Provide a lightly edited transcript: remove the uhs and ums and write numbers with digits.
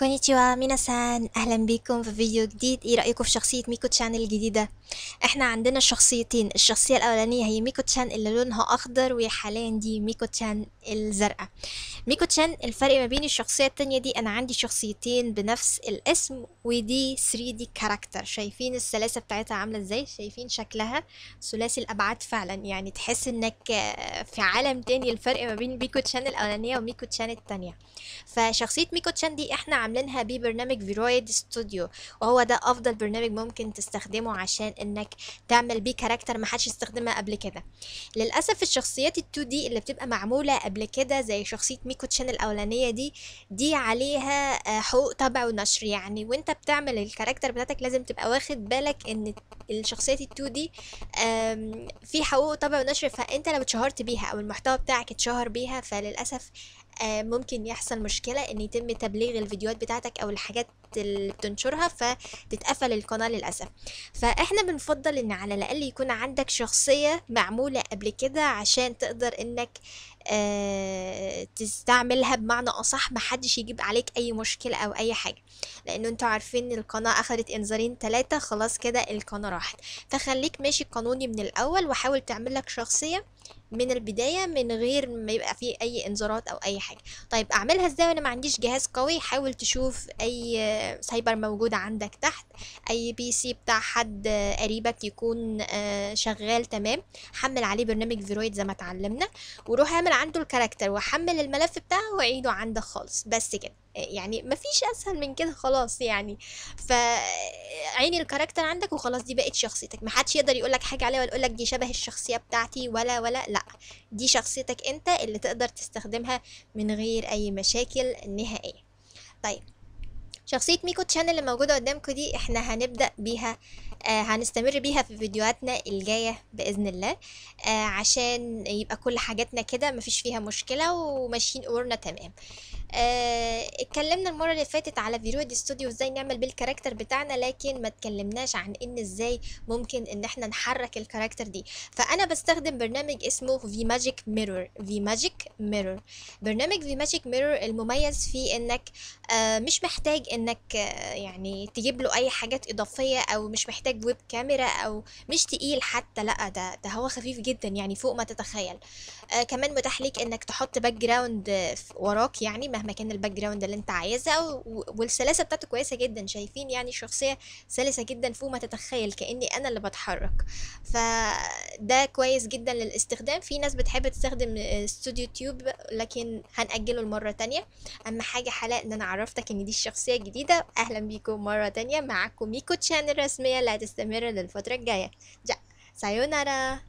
كونيتشوا مينا-سان، اهلا بيكم في فيديو جديد. ايه رأيكم في شخصية ميكو تشان الجديدة؟ احنا عندنا شخصيتين. الشخصية الاولانية هي ميكو تشان اللي لونها اخضر، وحاليا دي ميكو تشان الزرقاء. ميكو تشان الفرق ما بين الشخصية التانية دي، انا عندي شخصيتين بنفس الاسم، ودي 3D كاركتر. شايفين السلاسة بتاعتها عاملة ازاي؟ شايفين شكلها ثلاثي الابعاد فعلا، يعني تحس انك في عالم تاني. الفرق ما بين ميكو تشان الاولانية وميكو تشان التانية. فشخصية ميكو تشان دي احنا عاملينها ببرنامج فيرويد ستوديو، وهو ده افضل برنامج ممكن تستخدمه عشان انك تعمل بيه كاركتر محدش استخدمها قبل كده. للاسف الشخصيات ال2 دي اللي بتبقى معمولة قبل كده زي شخصية ميكو تشان الاولانية دي عليها حقوق طبع ونشر. يعني وانت بتعمل الكاركتر بتاعتك لازم تبقى واخد بالك ان الشخصيات ال2 دي في حقوق طبع ونشر، فانت لو اتشهرت بيها او المحتوى بتاعك اتشهر بيها فللاسف ممكن يحصل مشكلة ان يتم تبليغ الفيديوهات بتاعتك او الحاجات اللي بتنشرها فتتقفل القناة للأسف. فاحنا بنفضل ان على الاقل يكون عندك شخصية معمولة قبل كده عشان تقدر انك تستعملها بمعنى اصح، محدش يجيب عليك اي مشكلة او اي حاجة، لانه انتوا عارفين ان القناة اخدت انذارين 3 خلاص كده القناة راحت. فخليك ماشي قانوني من الاول، وحاول تعمل لك شخصية من البداية من غير ما يبقى فيه اي انذارات او اي حاجة. طيب اعملها ازاي وانا ما عنديش جهاز قوي؟ حاول تشوف اي سايبر موجود عندك تحت، اي بي سي بتاع حد قريبك يكون شغال تمام، حمل عليه برنامج فيرويد زي ما اتعلمنا، وروح اعمل عنده الكاركتر وحمل الملف بتاعه وعيده عندك خالص. بس كده، يعني مفيش اسهل من كده خلاص يعني. فعيني الكاركتر عندك وخلاص، دي بقت شخصيتك، محدش يقدر يقولك حاجة عليها ولا يقولك دي شبه الشخصية بتاعتي ولا لا. دي شخصيتك انت اللي تقدر تستخدمها من غير اي مشاكل نهائية. طيب شخصية ميكو تشان اللي موجودة قدامكم دي احنا هنبدأ بيها، هنستمر بيها في فيديوهاتنا الجاية بإذن الله، عشان يبقى كل حاجاتنا كده مفيش فيها مشكلة وماشيين امورنا تمام. اتكلمنا المرة اللي فاتت على فيرويد ستوديو ازاي نعمل بالكاركتر بتاعنا، لكن ما اتكلمناش عن ان ازاي ممكن ان احنا نحرك الكاركتر دي. فانا بستخدم برنامج اسمه في ماجيك ميرور. برنامج في ماجيك ميرور المميز فيه انك مش محتاج انك يعني تجيب له اي حاجات اضافية، او مش محتاج ويب كاميرا، او مش تقيل حتى، لا ده هو خفيف جدا يعني فوق ما تتخيل. كمان متاح ليك انك تحط باك جراوند وراك، يعني مهما كان الباك جراوند اللي انت عايزها، والسلاسة بتاعته كويسة جدا. شايفين يعني شخصية سلسة جدا فوق ما تتخيل، كأني انا اللي بتحرك. فده كويس جدا للاستخدام. في ناس بتحب تستخدم استوديو تيوب، لكن هنأجله المرة تانية. اهم حاجة حلا ان انا عرفتك ان دي الشخصية الجديدة. اهلا بيكم مرة تانية، معاكم ميكو تشان الرسمية اللي هتستمر للفترة الجاية. جا سايونارا.